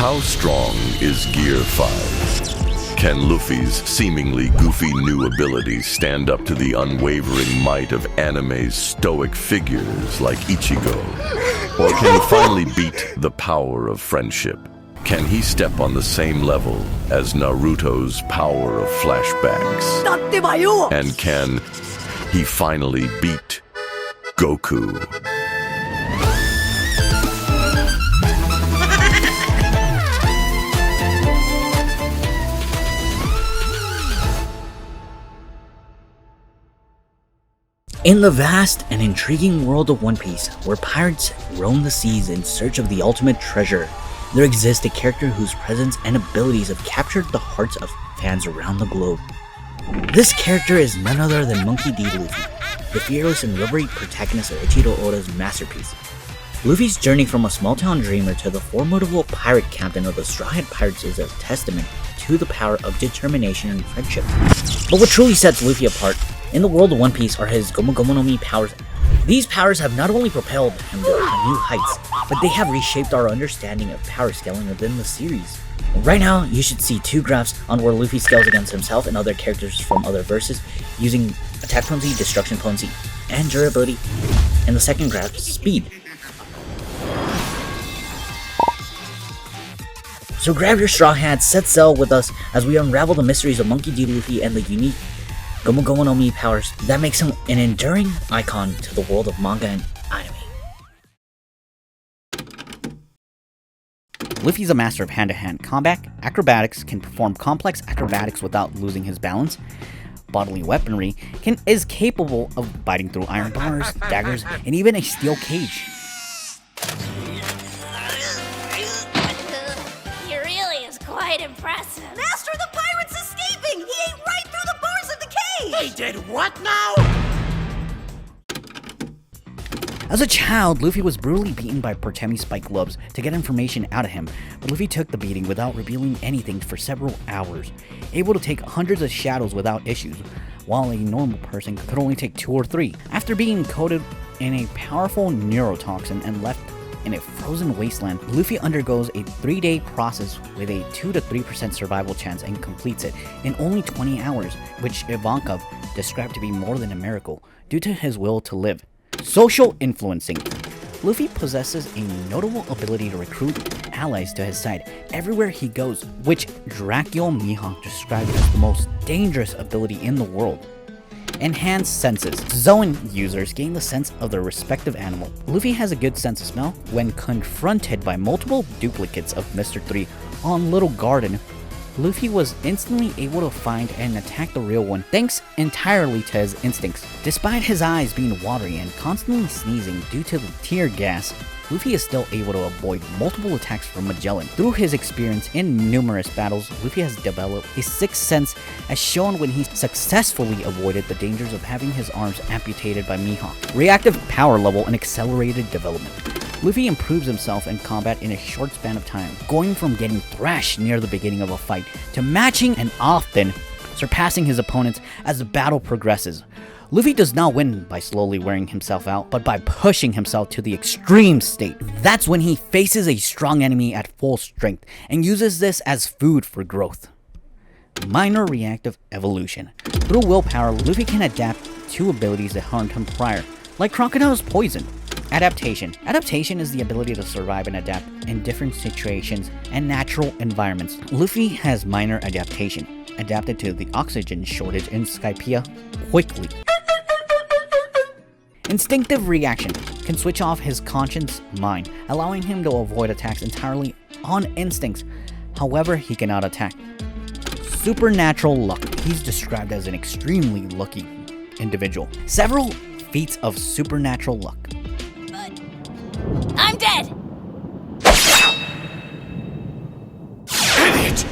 How strong is Gear 5? Can Luffy's seemingly goofy new abilities stand up to the unwavering might of anime's stoic figures like Ichigo? Or can he finally beat the power of friendship? Can he step on the same level as Naruto's power of flashbacks? And can he finally beat Goku? In the vast and intriguing world of One Piece, where pirates roam the seas in search of the ultimate treasure, there exists a character whose presence and abilities have captured the hearts of fans around the globe. This character is none other than Monkey D. Luffy, the fearless and rubbery protagonist of Ichiro Oda's masterpiece. Luffy's journey from a small-town dreamer to the formidable pirate captain of the Straw Hat Pirates is a testament to the power of determination and friendship. But what truly sets Luffy apart in the world of One Piece are his Gomu Gomu no Mi powers. These powers have not only propelled him to new heights, but they have reshaped our understanding of power scaling within the series. Right now, you should see two graphs on where Luffy scales against himself and other characters from other verses using attack potency, destruction potency, and durability, and the second graph, speed. So grab your straw hats, set sail with us as we unravel the mysteries of Monkey D. Luffy and the unique Gomu Gomu no Mi powers that makes him an enduring icon to the world of manga and anime. Luffy's a master of hand-to-hand combat, acrobatics, can perform complex acrobatics without losing his balance, bodily weaponry, is capable of biting through iron bars, daggers, and even a steel cage. He really is quite impressive. Master, the pirate's escaping! He ate right through the bars of the cage! He did what now? As a child, Luffy was brutally beaten by Portemi Spike Gloves to get information out of him, but Luffy took the beating without revealing anything for several hours, able to take hundreds of shadows without issues, while a normal person could only take 2 or 3. After being coated in a powerful neurotoxin and left in a frozen wasteland, Luffy undergoes a 3-day process with a 2 to 3% survival chance and completes it in only 20 hours, which Ivankov described to be more than a miracle due to his will to live. Social influencing. Luffy possesses a notable ability to recruit allies to his side everywhere he goes, which Dracula Mihawk described as the most dangerous ability in the world. Enhanced senses. Zoan users gain the sense of their respective animal. Luffy has a good sense of smell. When confronted by multiple duplicates of Mr. 3 on Little Garden, Luffy was instantly able to find and attack the real one thanks entirely to his instincts. Despite his eyes being watery and constantly sneezing due to the tear gas, Luffy is still able to avoid multiple attacks from Magellan. Through his experience in numerous battles, Luffy has developed a sixth sense as shown when he successfully avoided the dangers of having his arms amputated by Mihawk. Reactive power level and accelerated development. Luffy improves himself in combat in a short span of time, going from getting thrashed near the beginning of a fight to matching and often surpassing his opponents as the battle progresses. Luffy does not win by slowly wearing himself out, but by pushing himself to the extreme state. That's when he faces a strong enemy at full strength and uses this as food for growth. Minor reactive evolution. Through willpower, Luffy can adapt to abilities that harmed him prior, like Crocodile's poison. Adaptation. Adaptation is the ability to survive and adapt in different situations and natural environments. Luffy has minor adaptation, adapted to the oxygen shortage in Skypiea quickly. Instinctive reaction can switch off his conscious mind, allowing him to avoid attacks entirely on instincts. However, he cannot attack. Supernatural luck. He's described as an extremely lucky individual. Several feats of supernatural luck. I'm dead! Idiot!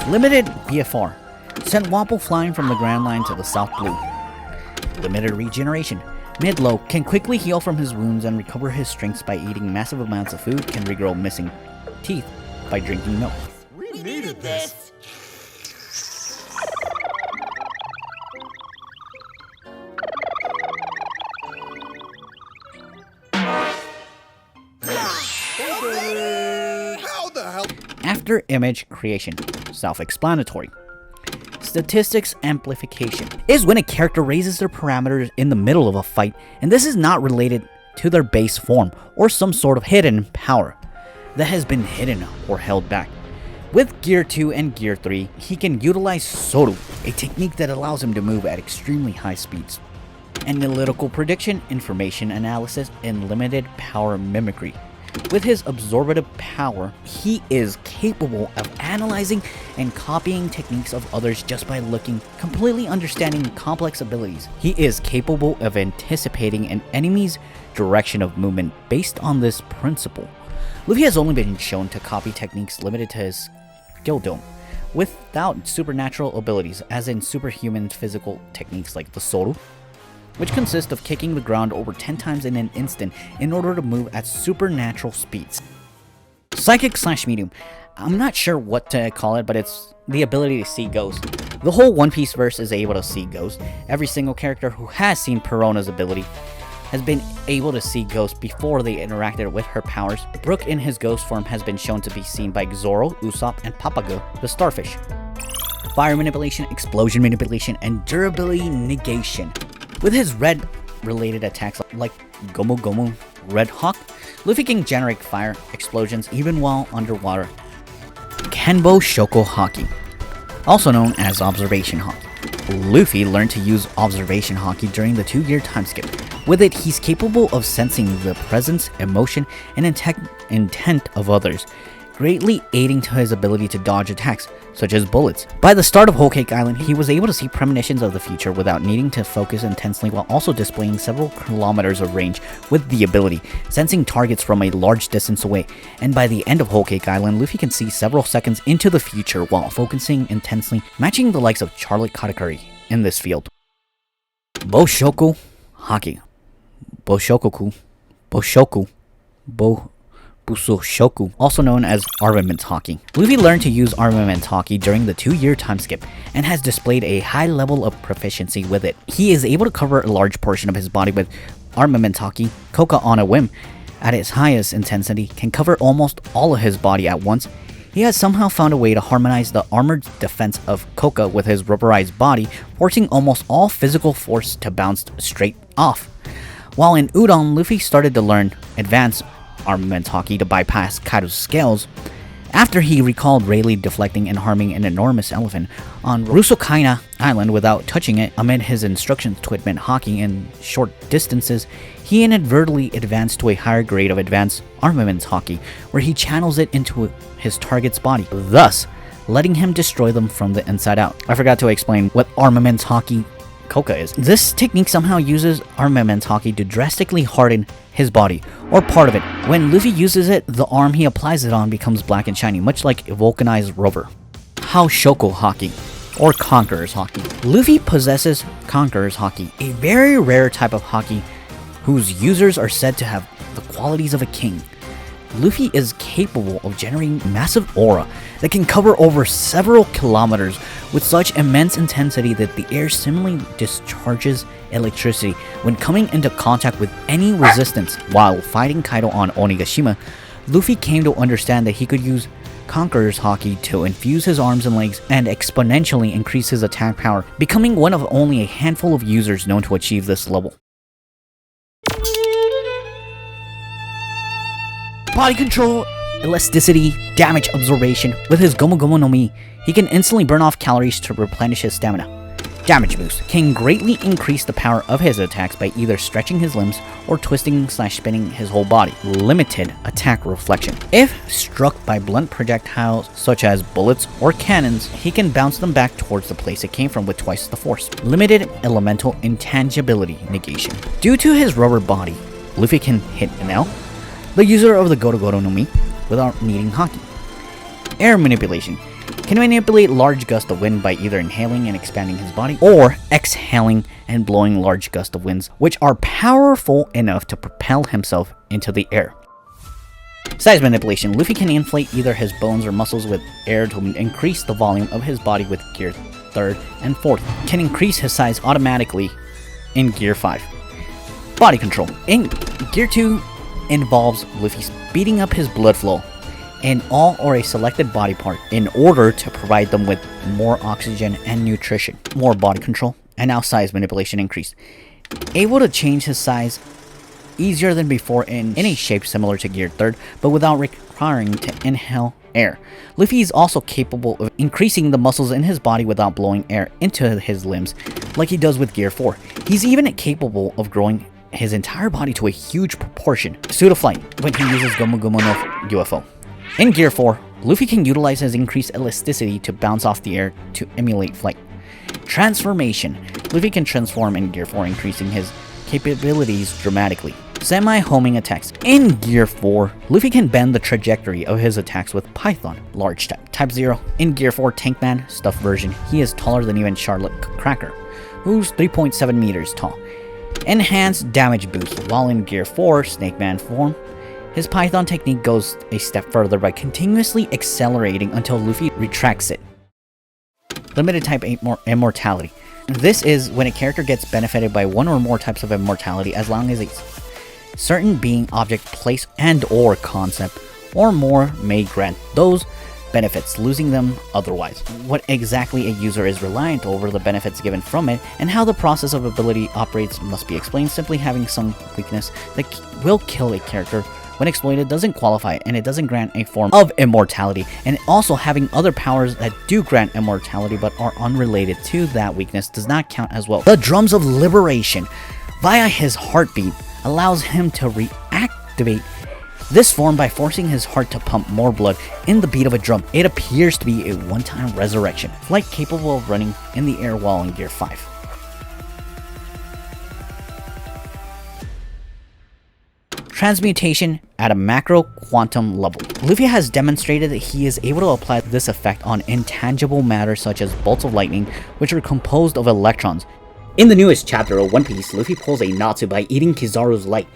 Limited BFR. Sent Wapple flying from the Grand Line to the South Blue. Limited regeneration. Mid-low can quickly heal from his wounds and recover his strengths by eating massive amounts of food, can regrow missing teeth by drinking milk. We needed this. How the hell? After image creation. Self-explanatory. Statistics amplification is when a character raises their parameters in the middle of a fight, and this is not related to their base form or some sort of hidden power that has been hidden or held back. With Gear 2 and Gear 3, he can utilize Soru, a technique that allows him to move at extremely high speeds. Analytical prediction, information analysis, and limited power mimicry. With his absorptive power, he is capable of analyzing and copying techniques of others just by looking, completely understanding complex abilities. He is capable of anticipating an enemy's direction of movement based on this principle. Luffy has only been shown to copy techniques limited to his skill dome, without supernatural abilities, as in superhuman physical techniques like the Soru, which consist of kicking the ground over 10 times in an instant in order to move at supernatural speeds. Psychic/medium. I'm not sure what to call it, but it's the ability to see ghosts. The whole One Piece verse is able to see ghosts. Every single character who has seen Perona's ability has been able to see ghosts before they interacted with her powers. Brook in his ghost form has been shown to be seen by Zoro, Usopp, and Papago, the starfish. Fire manipulation, explosion manipulation, and durability negation. With his red related attacks like Gomu Gomu, Red Hawk, Luffy can generate fire explosions even while underwater. Kenbo Shoko Haki, also known as Observation Haki. Luffy learned to use Observation Haki during the 2-year time skip. With it, he's capable of sensing the presence, emotion, and intent of others, greatly aiding to his ability to dodge attacks, such as bullets. By the start of Whole Cake Island, he was able to see premonitions of the future without needing to focus intensely, while also displaying several kilometers of range with the ability, sensing targets from a large distance away. And by the end of Whole Cake Island, Luffy can see several seconds into the future while focusing intensely, matching the likes of Charlotte Katakuri in this field. Boshoku Haki. Busoshoku, also known as Armament Haki. Luffy learned to use Armament Haki during the 2-year time skip, and has displayed a high level of proficiency with it. He is able to cover a large portion of his body with Armament Haki. Koka on a whim, at its highest intensity, can cover almost all of his body at once. He has somehow found a way to harmonize the armored defense of Koka with his rubberized body, forcing almost all physical force to bounce straight off. While in Udon, Luffy started to learn advanced Armament Haki to bypass Kaido's scales, after he recalled Rayleigh deflecting and harming an enormous elephant on Rusokaina Island without touching it. Amid his instructions to admit Haki in short distances, he inadvertently advanced to a higher grade of advanced Armament Haki, where he channels it into his target's body, thus letting him destroy them from the inside out. I forgot to explain what Armament Haki Koka is. This technique somehow uses Armament Haki to drastically harden his body, or part of it. When Luffy uses it, the arm he applies it on becomes black and shiny, much like a vulcanized rubber. Shoko Haki, or Conqueror's Haki. Luffy possesses Conqueror's Haki, a very rare type of Haki whose users are said to have the qualities of a king. Luffy is capable of generating massive aura that can cover over several kilometers with such immense intensity that the air similarly discharges electricity when coming into contact with any resistance. While fighting Kaido on Onigashima, Luffy came to understand that he could use Conqueror's Haki to infuse his arms and legs and exponentially increase his attack power, becoming one of only a handful of users known to achieve this level. Body control, elasticity, damage absorption. With his Gomu Gomu no Mi, he can instantly burn off calories to replenish his stamina. Damage boost can greatly increase the power of his attacks by either stretching his limbs or twisting/spinning his whole body. Limited attack reflection. If struck by blunt projectiles such as bullets or cannons, he can bounce them back towards the place it came from with twice the force. Limited elemental intangibility negation. Due to his rubber body, Luffy can hit an L, the user of the Goto Goto no Mi, without needing Haki. Air manipulation. Can manipulate large gusts of wind by either inhaling and expanding his body, or exhaling and blowing large gusts of winds, which are powerful enough to propel himself into the air. Size manipulation. Luffy can inflate either his bones or muscles with air to increase the volume of his body with Gear 3rd and 4th. Can increase his size automatically in Gear 5. Body control. In Gear 2 involves Luffy speeding up his blood flow in all or a selected body part in order to provide them with more oxygen and nutrition. More body control, and now size manipulation increased. Able to change his size easier than before in a shape similar to Gear 3rd, but without requiring to inhale air. Luffy is also capable of increasing the muscles in his body without blowing air into his limbs, like he does with Gear 4. He's even capable of growing his entire body to a huge proportion. Pseudo flight, when he uses Gomu Gomu no UFO. In Gear 4, Luffy can utilize his increased elasticity to bounce off the air to emulate flight. Transformation. Luffy can transform in Gear 4, increasing his capabilities dramatically. Semi-homing attacks. In Gear 4, Luffy can bend the trajectory of his attacks with Python, large type. Type 0. In Gear 4 Tankman, stuffed version, he is taller than even Charlotte Cracker, who's 3.7 meters tall. Enhanced damage boost. While in Gear 4 Snake Man form, his Python technique goes a step further by continuously accelerating until Luffy retracts it. Limited type immortality. This is when a character gets benefited by one or more types of immortality as long as a certain being, object, place, and or concept or more may grant those benefits, losing them otherwise. What exactly a user is reliant over the benefits given from it, and how the process of ability operates must be explained. Simply having some weakness that will kill a character when exploited doesn't qualify, and it doesn't grant a form of immortality, and also having other powers that do grant immortality but are unrelated to that weakness does not count as well. The drums of liberation, via his heartbeat, allows him to reactivate this form by forcing his heart to pump more blood in the beat of a drum. It appears to be a one-time resurrection, flight capable of running in the air while in Gear 5. Transmutation at a macro quantum level. Luffy has demonstrated that he is able to apply this effect on intangible matter such as bolts of lightning, which are composed of electrons. In the newest chapter of One Piece, Luffy pulls a Natsu by eating Kizaru's light,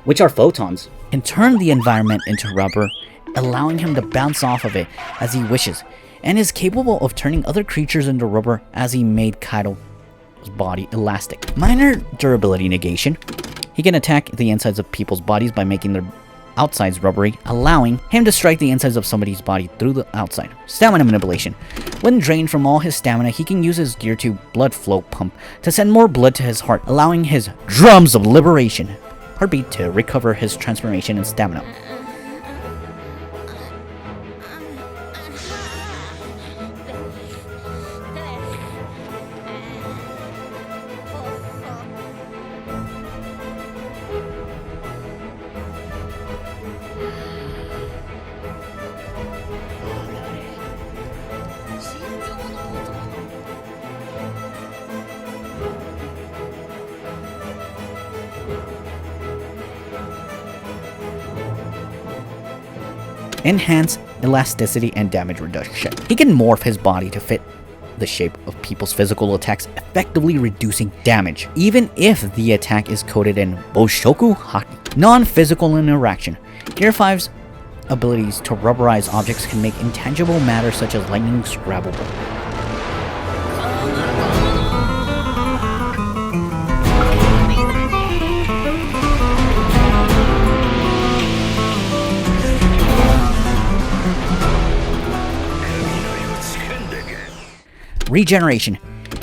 which are photons, and turn the environment into rubber, allowing him to bounce off of it as he wishes, and is capable of turning other creatures into rubber as he made Kaido's body elastic. Minor durability negation. He can attack the insides of people's bodies by making their outsides rubbery, allowing him to strike the insides of somebody's body through the outside. Stamina manipulation. When drained from all his stamina, he can use his Gear 2 blood flow pump to send more blood to his heart, allowing his drums of liberation heartbeat to recover his transformation and stamina. Enhance elasticity and damage reduction. He can morph his body to fit the shape of people's physical attacks, effectively reducing damage, even if the attack is coded in Boshoku Haki. Non-physical interaction. Gear 5's abilities to rubberize objects can make intangible matter such as lightning scrabbable. Regeneration.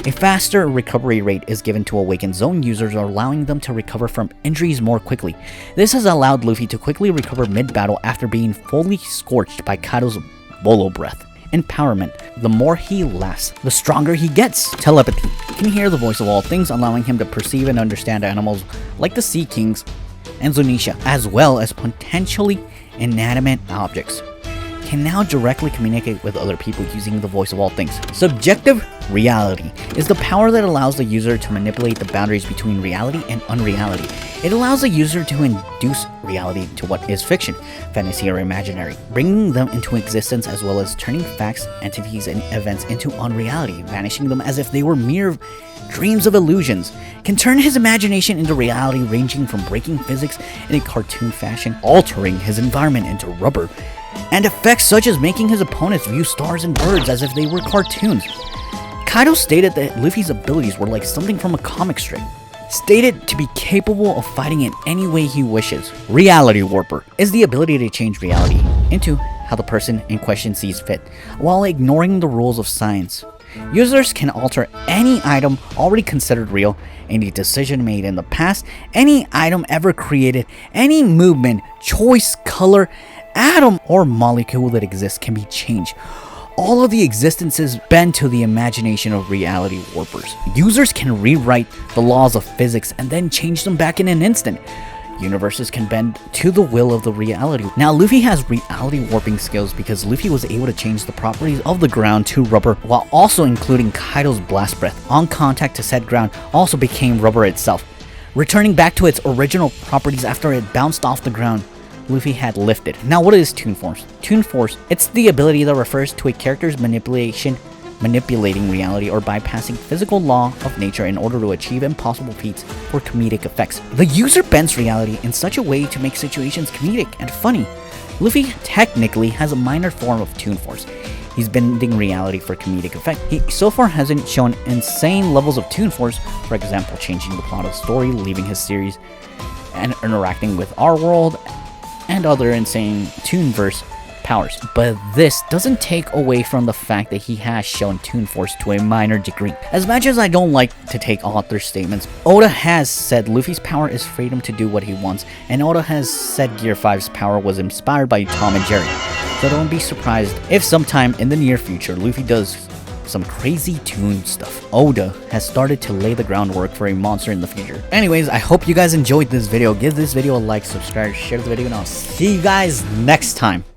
A faster recovery rate is given to awakened zone users, allowing them to recover from injuries more quickly. This has allowed Luffy to quickly recover mid-battle after being fully scorched by Kaido's Bolo Breath. Empowerment. The more he lasts, the stronger he gets. Telepathy. He can hear the voice of all things, allowing him to perceive and understand animals like the Sea Kings and Zunisha, as well as potentially inanimate objects. can now directly communicate with other people using the voice of all things. Subjective reality is the power that allows the user to manipulate the boundaries between reality and unreality. It allows the user to induce reality to what is fiction, fantasy, or imaginary, bringing them into existence as well as turning facts, entities, and events into unreality, vanishing them as if they were mere dreams of illusions. Can turn his imagination into reality, ranging from breaking physics in a cartoon fashion, altering his environment into rubber, and effects such as making his opponents view stars and birds as if they were cartoons. Kaido stated that Luffy's abilities were like something from a comic strip, stated to be capable of fighting in any way he wishes. Reality Warper is the ability to change reality into how the person in question sees fit, while ignoring the rules of science. Users can alter any item already considered real, any decision made in the past, any item ever created, any movement, choice, color, atom, or molecule that exists can be changed. All of the existences bend to the imagination of reality warpers. Users can rewrite the laws of physics and then change them back in an instant. Universes can bend to the will of the reality. Now, Luffy has reality warping skills because Luffy was able to change the properties of the ground to rubber while also including Kaido's blast breath. On contact to said ground also became rubber itself, returning back to its original properties after it bounced off the ground Luffy had lifted. Now, what is Toon Force? Toon Force, it's the ability that refers to a character's manipulating reality or bypassing physical law of nature in order to achieve impossible feats for comedic effects. The user bends reality in such a way to make situations comedic and funny. Luffy technically has a minor form of Toon Force. He's bending reality for comedic effect. He so far hasn't shown insane levels of Toon Force, for example, changing the plot of the story, leaving his series, and interacting with our world, and other insane Toonverse powers. But this doesn't take away from the fact that he has shown Toon Force to a minor degree. As much as I don't like to take author statements, Oda has said Luffy's power is freedom to do what he wants, and Oda has said Gear 5's power was inspired by Tom and Jerry. So don't be surprised if sometime in the near future Luffy does some crazy Toon stuff. Oda has started to lay the groundwork for a monster in the future. Anyways, I hope you guys enjoyed this video. Give this video a like, subscribe, share the video, and I'll see you guys next time.